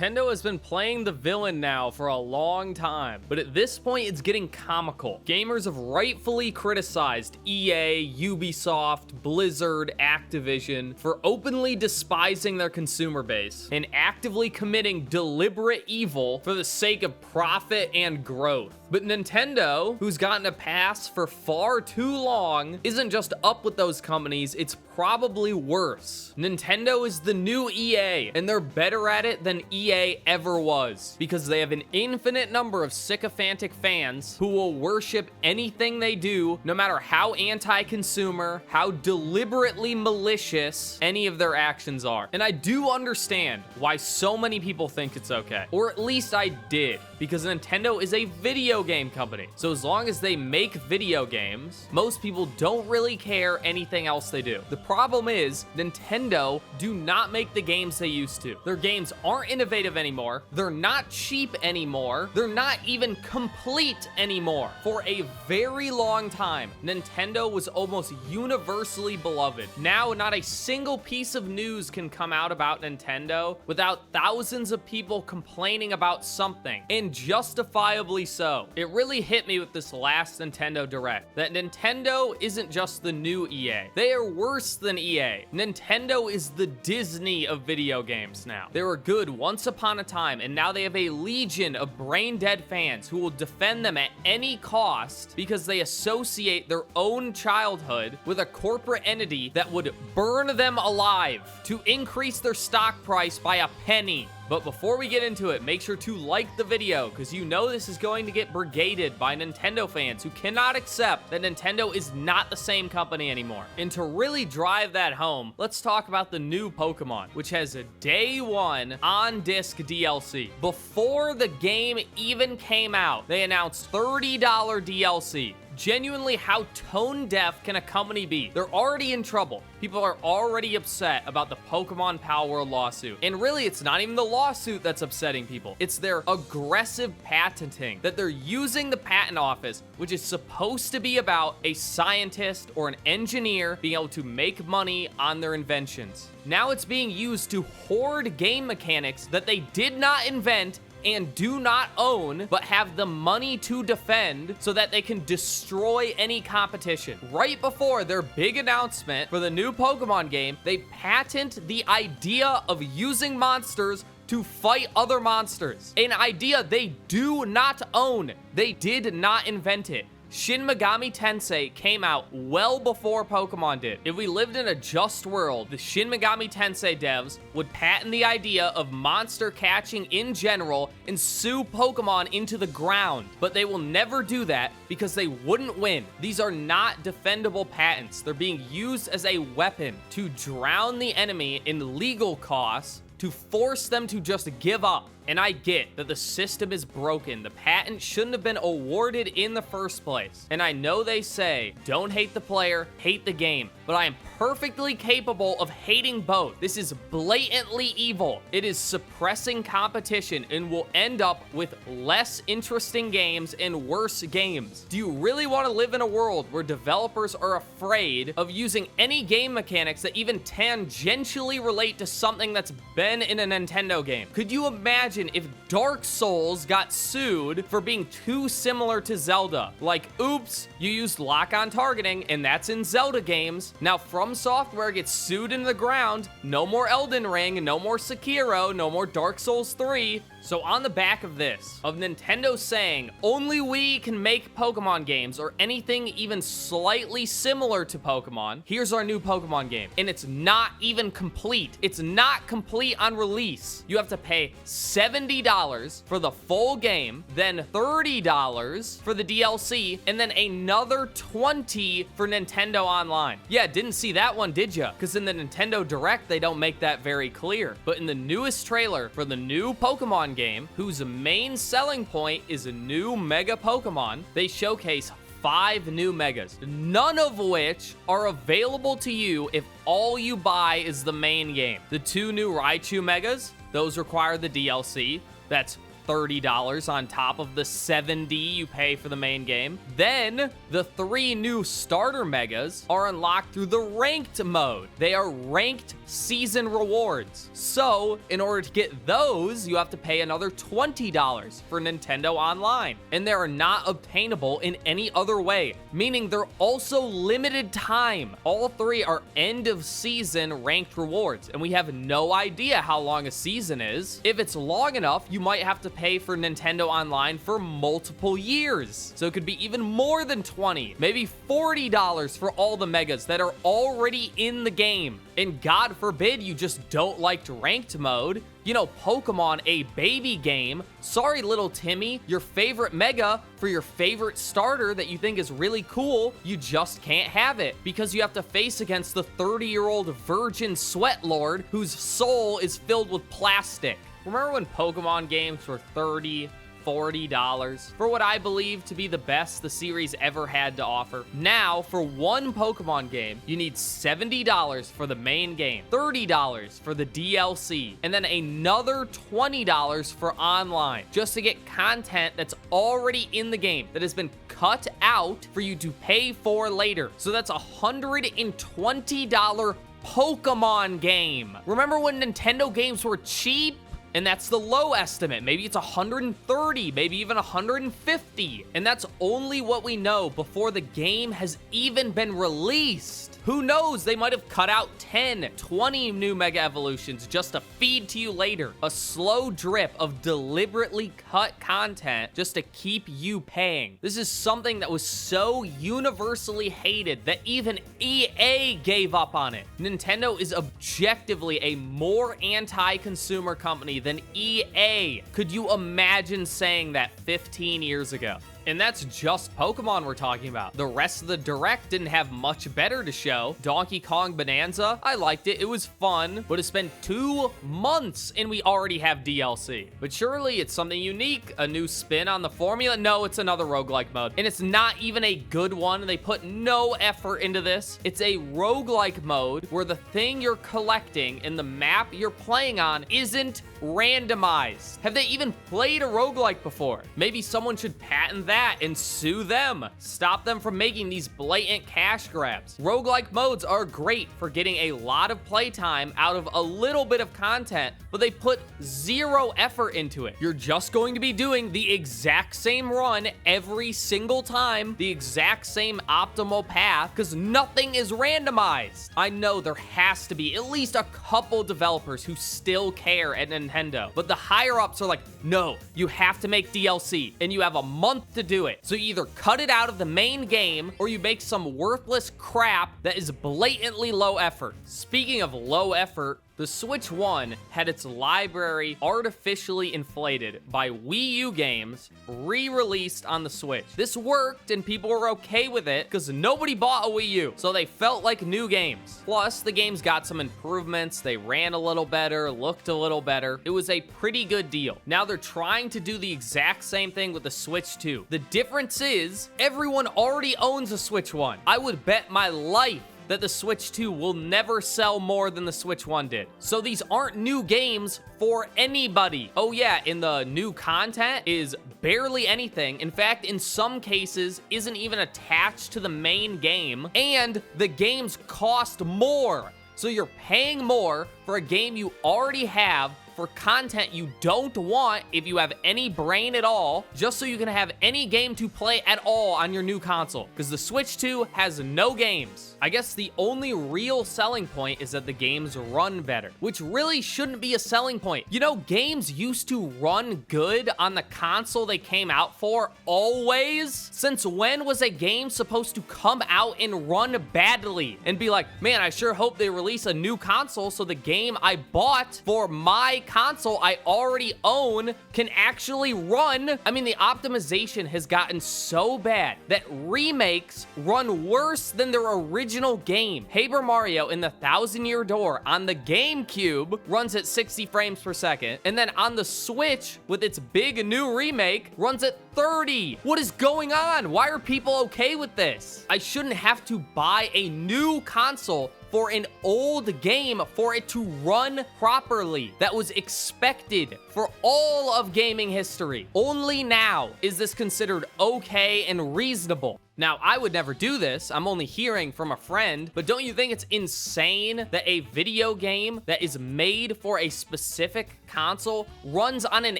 Nintendo has been playing the villain now for a long time, but at this point it's getting comical. Gamers have rightfully criticized EA, Ubisoft, Blizzard, Activision for openly despising their consumer base and actively committing deliberate evil for the sake of profit and growth. But Nintendo, who's gotten a pass for far too long, isn't just up with those companies, it's probably worse. Nintendo is the new EA, and they're better at it than EA ever was, because they have an infinite number of sycophantic fans who will worship anything they do, no matter how anti-consumer, how deliberately malicious any of their actions are. And I do understand why so many people think it's okay, or at least I did, because Nintendo is a video game company. So as long as they make video games, most people don't really care anything else they do. The problem is Nintendo do not make the games they used to. Their games aren't innovative anymore. They're not cheap anymore. They're not even complete anymore. For a very long time, Nintendo was almost universally beloved. Now, not a single piece of news can come out about Nintendo without thousands of people complaining about something, and justifiably so. It really hit me with this last Nintendo Direct that Nintendo isn't just the new EA. They are worse than EA. Nintendo is the Disney of video games now. They were good once upon a time, and now they have a legion of brain-dead fans who will defend them at any cost because they associate their own childhood with a corporate entity that would burn them alive to increase their stock price by a penny. But before we get into it, make sure to like the video, because you know this is going to get brigaded by Nintendo fans who cannot accept that Nintendo is not the same company anymore. And to really drive that home, let's talk about the new Pokemon, which has a day one on-disc DLC. Before the game even came out, they announced $30 DLC. Genuinely, how tone deaf can a company be? They're already in trouble. People are already upset about the Pokemon Pal World lawsuit. And really, it's not even the lawsuit that's upsetting people. It's their aggressive patenting, that they're using the patent office, which is supposed to be about a scientist or an engineer being able to make money on their inventions. Now it's being used to hoard game mechanics that they did not invent and do not own, but have the money to defend so that they can destroy any competition. Right before their big announcement for the new Pokemon game, they patent the idea of using monsters to fight other monsters. An idea they do not own. They did not invent it. Shin Megami Tensei came out well before Pokemon did. If we lived in a just world, the Shin Megami Tensei devs would patent the idea of monster catching in general and sue Pokemon into the ground. But they will never do that because they wouldn't win. These are not defendable patents. They're being used as a weapon to drown the enemy in legal costs, to force them to just give up. And I get that the system is broken. The patent shouldn't have been awarded in the first place. And I know they say, don't hate the player, hate the game. But I am perfectly capable of hating both. This is blatantly evil. It is suppressing competition and will end up with less interesting games and worse games. Do you really want to live in a world where developers are afraid of using any game mechanics that even tangentially relate to something that's been in a Nintendo game? Could you imagine if Dark Souls got sued for being too similar to Zelda? Like, oops, you used lock-on targeting, and that's in Zelda games. Now, From Software gets sued into the ground. No more Elden Ring, no more Sekiro, no more Dark Souls 3. So on the back of this, of Nintendo saying only we can make Pokemon games or anything even slightly similar to Pokemon, here's our new Pokemon game. And it's not even complete. It's not complete on release. You have to pay $70 for the full game, then $30 for the DLC, and then another $20 for Nintendo Online. Yeah, didn't see that one, did ya? Because in the Nintendo Direct, they don't make that very clear. But in the newest trailer for the new Pokemon game, whose main selling point is a new Mega Pokemon, they showcase 5 new Megas, none of which are available to you if all you buy is the main game. The 2 new Raichu Megas, those require the DLC. That's $30 on top of the $70 you pay for the main game. Then, the 3 new starter megas are unlocked through the ranked mode. They are ranked season rewards. So, in order to get those, you have to pay another $20 for Nintendo Online. And they are not obtainable in any other way, meaning they're also limited time. All 3 are end of season ranked rewards, and we have no idea how long a season is. If it's long enough, you might have to pay for Nintendo Online for multiple years. So it could be even more than $20, maybe $40 for all the megas that are already in the game. And God forbid you just don't like ranked mode. You know, Pokemon, a baby game. Sorry, little Timmy, your favorite mega for your favorite starter that you think is really cool, you just can't have it because you have to face against the 30-year-old virgin sweat lord whose soul is filled with plastic. Remember when Pokemon games were $30, $40 for what I believe to be the best the series ever had to offer? Now, for one Pokemon game, you need $70 for the main game, $30 for the DLC, and then another $20 for online, just to get content that's already in the game that has been cut out for you to pay for later. So that's $120 Pokemon game. Remember when Nintendo games were cheap? And that's the low estimate. Maybe it's 130, maybe even 150. And that's only what we know before the game has even been released. Who knows? They might have cut out 10, 20 new Mega Evolutions just to feed to you later. A slow drip of deliberately cut content just to keep you paying. This is something that was so universally hated that even EA gave up on it. Nintendo is objectively a more anti-consumer company than EA. Could you imagine saying that 15 years ago? And that's just Pokemon we're talking about. The rest of the Direct didn't have much better to show. Donkey Kong Bonanza, I liked it. It was fun, but it's been 2 months and we already have DLC. But surely it's something unique, a new spin on the formula. No, it's another roguelike mode. And it's not even a good one. They put no effort into this. It's a roguelike mode where the thing you're collecting and the map you're playing on isn't randomized. Have they even played a roguelike before? Maybe someone should patent that and sue them. Stop them from making these blatant cash grabs. Roguelike modes are great for getting a lot of playtime out of a little bit of content, but they put zero effort into it. You're just going to be doing the exact same run every single time, the exact same optimal path, because nothing is randomized. I know there has to be at least a couple developers who still care at Nintendo, but the higher ups are like, no, you have to make DLC, and you have a month to do it. So you either cut it out of the main game, or you make some worthless crap that is blatantly low effort. Speaking of low effort, the Switch 1 had its library artificially inflated by Wii U games re-released on the Switch. This worked and people were okay with it because nobody bought a Wii U, so they felt like new games. Plus, the games got some improvements. They ran a little better, looked a little better. It was a pretty good deal. Now they're trying to do the exact same thing with the Switch 2. The difference is everyone already owns a Switch 1. I would bet my life that the Switch 2 will never sell more than the Switch 1 did. So these aren't new games for anybody. Oh yeah, and the new content is barely anything. In fact, in some cases, isn't even attached to the main game, and the games cost more. So you're paying more for a game you already have for content you don't want if you have any brain at all, just so you can have any game to play at all on your new console, because the Switch 2 has no games. I guess the only real selling point is that the games run better, which really shouldn't be a selling point. You know, games used to run good on the console they came out for always. Since when was a game supposed to come out and run badly and be like, man, I sure hope they release a new console so the game I bought for my console I already own can actually run? I mean, the optimization has gotten so bad that remakes run worse than their original game. Paper Mario in the Thousand Year Door on the GameCube runs at 60 frames per second, and then on the Switch with its big new remake runs at 30. What is going on? Why are people okay with this? I shouldn't have to buy a new console for an old game for it to run properly. That was expected for all of gaming history. Only now is this considered okay and reasonable. Now, I would never do this. I'm only hearing from a friend, but don't you think it's insane that a video game that is made for a specific console runs on an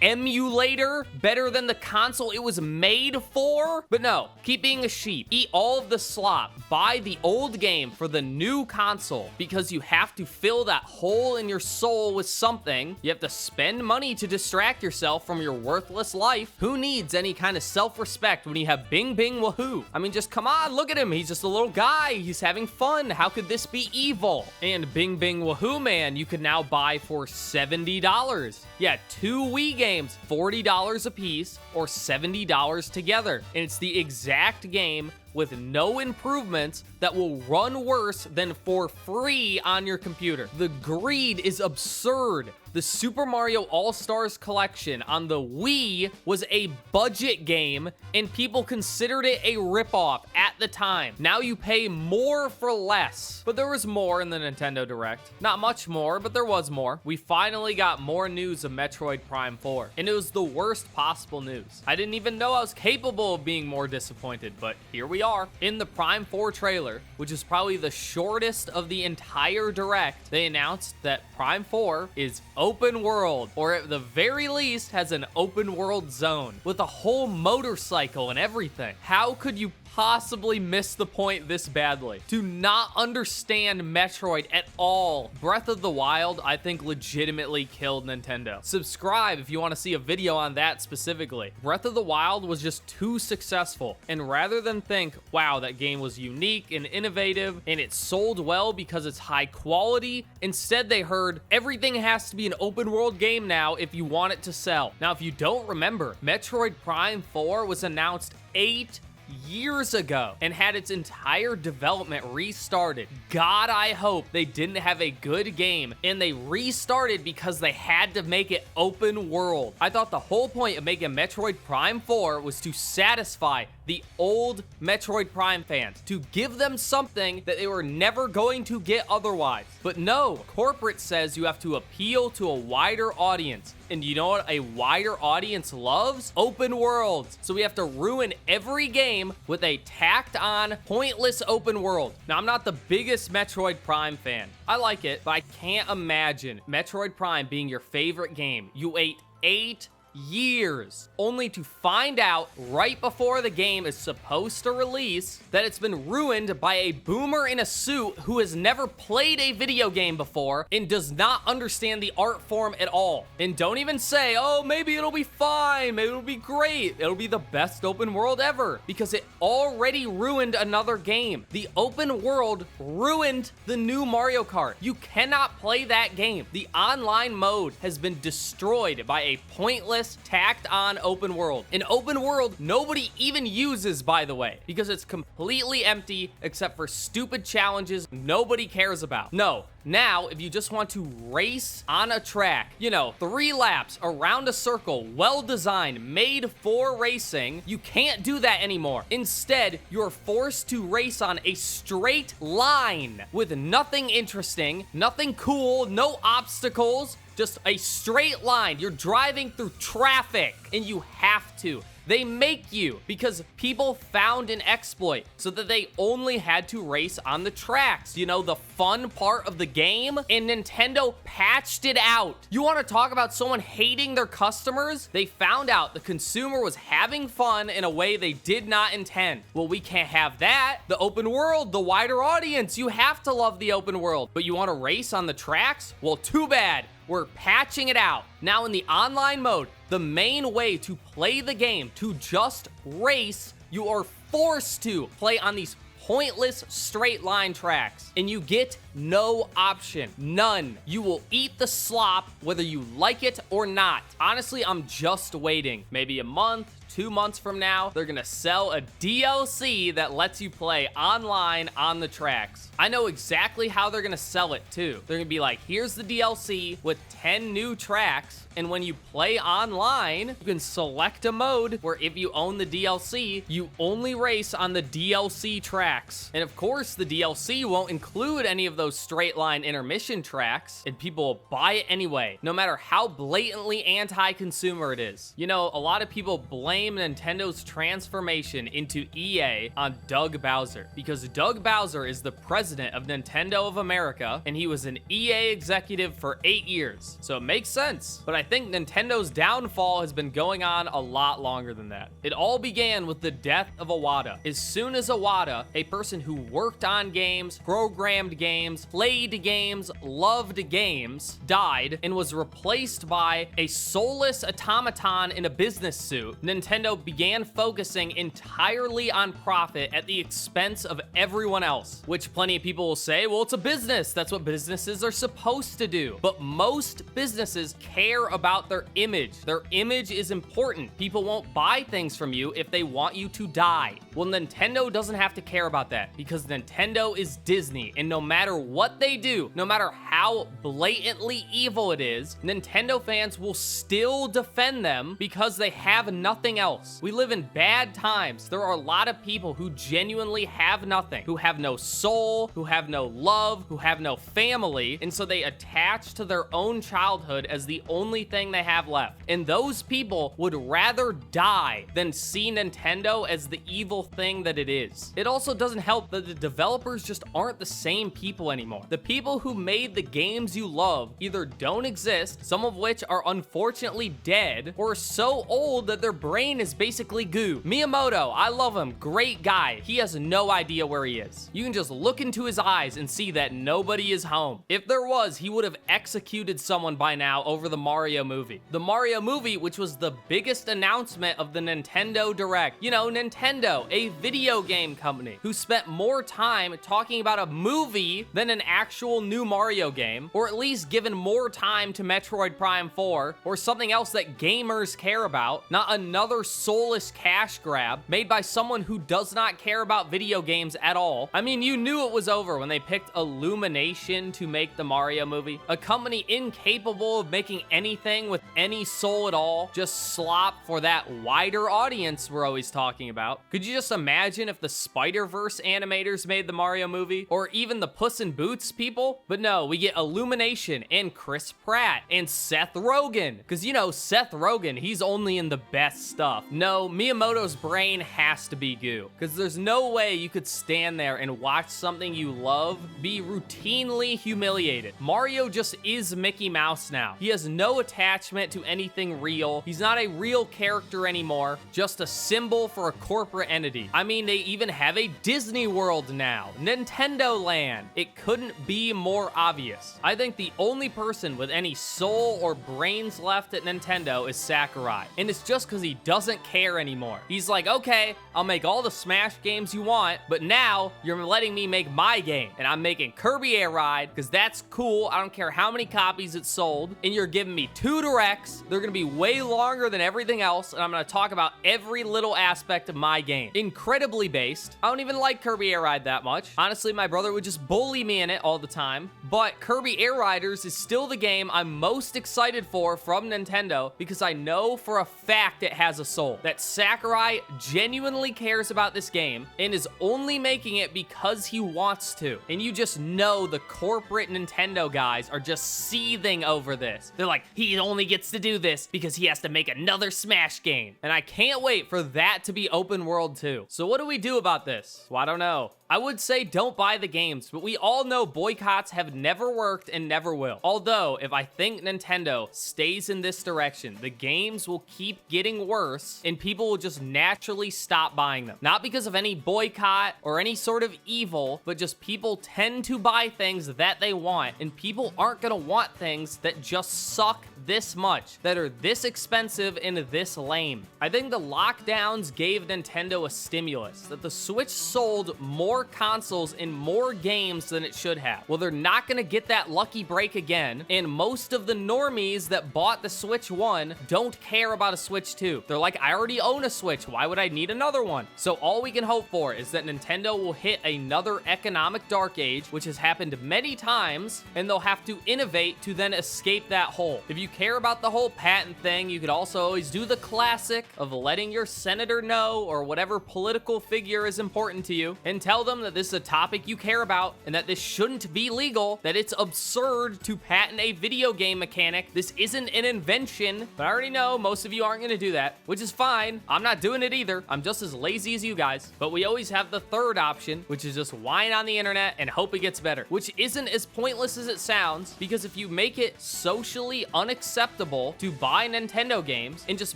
emulator better than the console it was made for? But no, keep being a sheep. Eat all of the slop. Buy the old game for the new console because you have to fill that hole in your soul with something. You have to spend money to distract yourself from your worthless life. Who needs any kind of self-respect when you have Bing Bing Wahoo? I mean, just come on, look at him. He's just a little guy. He's having fun. How could this be evil? And Bing Bing Wahoo Man, you can now buy for $70. Yeah, 2 Wii games, $40 a piece or $70 together. And it's the exact game with no improvements that will run worse than for free on your computer. The greed is absurd. The Super Mario All-Stars collection on the Wii was a budget game, and people considered it a ripoff at the time. Now you pay more for less. But there was more in the Nintendo Direct. Not much more, but there was more. We finally got more news of Metroid Prime 4, and it was the worst possible news. I didn't even know I was capable of being more disappointed, but here we are. In the Prime 4 trailer, which is probably the shortest of the entire Direct, they announced that Prime 4 is open world, or at the very least has an open world zone with a whole motorcycle and everything. How could you possibly miss the point this badly? To not understand Metroid at all. Breath of the Wild, I think, legitimately killed Nintendo. Subscribe if you want to see a video on that specifically. Breath of the Wild was just too successful, and rather than think, wow, that game was unique and innovative and it sold well because it's high quality, instead they heard everything has to be an open world game now if you want it to sell. Now, if you don't remember, Metroid Prime 4 was announced 8 years ago and had its entire development restarted. God, I hope they didn't have a good game and they restarted because they had to make it open world. I thought the whole point of making Metroid Prime 4 was to satisfy the old Metroid Prime fans, to give them something that they were never going to get otherwise. But no, corporate says you have to appeal to a wider audience. And you know what a wider audience loves? Open worlds. So we have to ruin every game with a tacked on, pointless open world. Now, I'm not the biggest Metroid Prime fan. I like it, but I can't imagine Metroid Prime being your favorite game. You wait 8 years only to find out right before the game is supposed to release that it's been ruined by a boomer in a suit who has never played a video game before and does not understand the art form at all. And don't even say, oh, maybe it'll be fine, maybe it'll be great, it'll be the best open world ever, because it already ruined another game. The open world ruined the new Mario Kart. You cannot play that game. The online mode has been destroyed by a pointless tacked on open world. An open world nobody even uses, by the way, because it's completely empty except for stupid challenges nobody cares about. No. Now, if you just want to race on a track, 3 laps around a circle, well-designed, made for racing, you can't do that anymore. Instead, you're forced to race on a straight line with nothing interesting, nothing cool, no obstacles, just a straight line. You're driving through traffic, and you have to. They make you because people found an exploit so that they only had to race on the tracks. The fun part of the game, and Nintendo patched it out. You want to talk about someone hating their customers? They found out the consumer was having fun in a way they did not intend. Well, we can't have that. The open world, the wider audience, you have to love the open world. But you want to race on the tracks? Well, too bad. We're patching it out. Now in the online mode, the main way to play the game, to just race, you are forced to play on these pointless straight line tracks, and you get no option. None. You will eat the slop whether you like it or not. Honestly, I'm just waiting. Maybe a month, 2 months from now, they're gonna sell a DLC that lets you play online on the tracks. I know exactly how they're gonna sell it too. They're gonna be like, here's the DLC with 10 new tracks, and when you play online, you can select a mode where if you own the DLC, you only race on the DLC tracks. And of course, the DLC won't include any of those straight line intermission tracks, and people will buy it anyway, no matter how blatantly anti-consumer it is. You know, a lot of people blame Nintendo's transformation into EA on Doug Bowser, because Doug Bowser is the president of Nintendo of America, and he was an EA executive for 8 years. So it makes sense. But I think Nintendo's downfall has been going on a lot longer than that. It all began with the death of Iwata. As soon as Iwata, a person who worked on games, programmed games, played games, loved games, died and was replaced by a soulless automaton in a business suit, Nintendo began focusing entirely on profit at the expense of everyone else. Which plenty of people will say, well, it's a business. That's what businesses are supposed to do. But most businesses care about their image. Their image is important. People won't buy things from you if they want you to die. Well, Nintendo doesn't have to care about that, because Nintendo is Disney, and no matter what they do, no matter how blatantly evil it is, Nintendo fans will still defend them because they have nothing else. We live in bad times. There are a lot of people who genuinely have nothing, who have no soul, who have no love, who have no family, and so they attach to their own childhood as the only thing they have left. And those people would rather die than see Nintendo as the evil thing that it is. It also doesn't help that the developers just aren't the same people anymore. The people who made the games you love either don't exist, some of which are unfortunately dead, or so old that their brain is basically goo. Miyamoto, I love him, great guy. He has no idea where he is. You can just look into his eyes and see that nobody is home. If there was, he would have executed someone by now over the Mario movie. The Mario movie, which was the biggest announcement of the Nintendo Direct. You know, Nintendo, a video game company who spent more time talking about a movie than an actual new Mario game, or at least given more time to Metroid Prime 4, or something else that gamers care about, not another soulless cash grab made by someone who does not care about video games at all. I mean, you knew it was over when they picked Illumination to make the Mario movie, a company incapable of making anything with any soul at all, just slop for that wider audience we're always talking about. Could you just imagine if the Spider-Verse animators made the Mario movie, or even the Puss in Boots people? But no, we get Illumination and Chris Pratt and Seth Rogen, because you know, Seth Rogen, he's only in the best stuff. No, Miyamoto's brain has to be goo, because there's no way you could stand there and watch something you love be routinely humiliated. Mario just is Mickey Mouse now. He has no attachment to anything real. He's not a real character anymore, just a symbol for a corporate entity. I mean, they even have a Disney World now, Nintendo Land. It couldn't be more obvious. I think the only person with any soul or brains left at Nintendo is Sakurai, and it's just because he doesn't care anymore. He's like, okay, I'll make all the Smash games you want, but now you're letting me make my game, and I'm making Kirby Air Ride because that's cool. I don't care how many copies it sold, and you're giving me 2 directs. They're gonna be way longer than everything else, and I'm gonna talk about every little aspect of my game. Incredibly based. I don't even like Kirby Air Ride that much. Honestly, my brother would just bully me in it all the time, but Kirby Air Riders is still the game I'm most excited for from Nintendo, because I know for a fact it has a soul. That Sakurai genuinely cares about this game and is only making it because he wants to. And you just know the corporate Nintendo guys are just seething over this. They're like, he only gets to do this because he has to make another Smash game. And I can't wait for that to be open world too. So what do we do about this? Well, I don't know. I would say don't buy the games, but we all know boycotts have never worked and never will. Although, if I think Nintendo stays in this direction, the games will keep getting worse and people will just naturally stop buying them. Not because of any boycott or any sort of evil, but just people tend to buy things that they want, and people aren't gonna want things that just suck this much, that are this expensive and this lame. I think the lockdowns gave Nintendo a stimulus, that the Switch sold more more consoles in more games than it should have. Well, they're not gonna get that lucky break again, and most of the normies that bought the Switch 1 don't care about a Switch 2. They're like, I already own a Switch, why would I need another one? So all we can hope for is that Nintendo will hit another economic dark age, which has happened many times, and they'll have to innovate to then escape that hole. If you care about the whole patent thing, you could also always do the classic of letting your senator know, or whatever political figure is important to you, and tell them that this is a topic you care about and that this shouldn't be legal, that it's absurd to patent a video game mechanic. This isn't an invention, but I already know most of you aren't gonna do that, which is fine. I'm not doing it either. I'm just as lazy as you guys. But we always have the third option, which is just whine on the internet and hope it gets better, which isn't as pointless as it sounds, because if you make it socially unacceptable to buy Nintendo games and just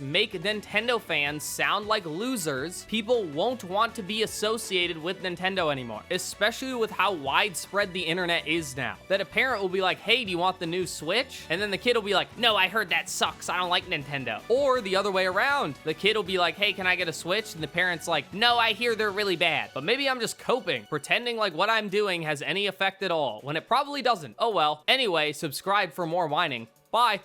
make Nintendo fans sound like losers, people won't want to be associated with Nintendo anymore, especially with how widespread the internet is now. That a parent will be like, hey, do you want the new Switch? And then the kid will be like, no, I heard that sucks, I don't like Nintendo. Or the other way around, the kid will be like, hey, can I get a Switch? And the parent's like, no, I hear they're really bad. But maybe I'm just coping, pretending like what I'm doing has any effect at all, when it probably doesn't. Oh well. Anyway, subscribe for more whining. Bye.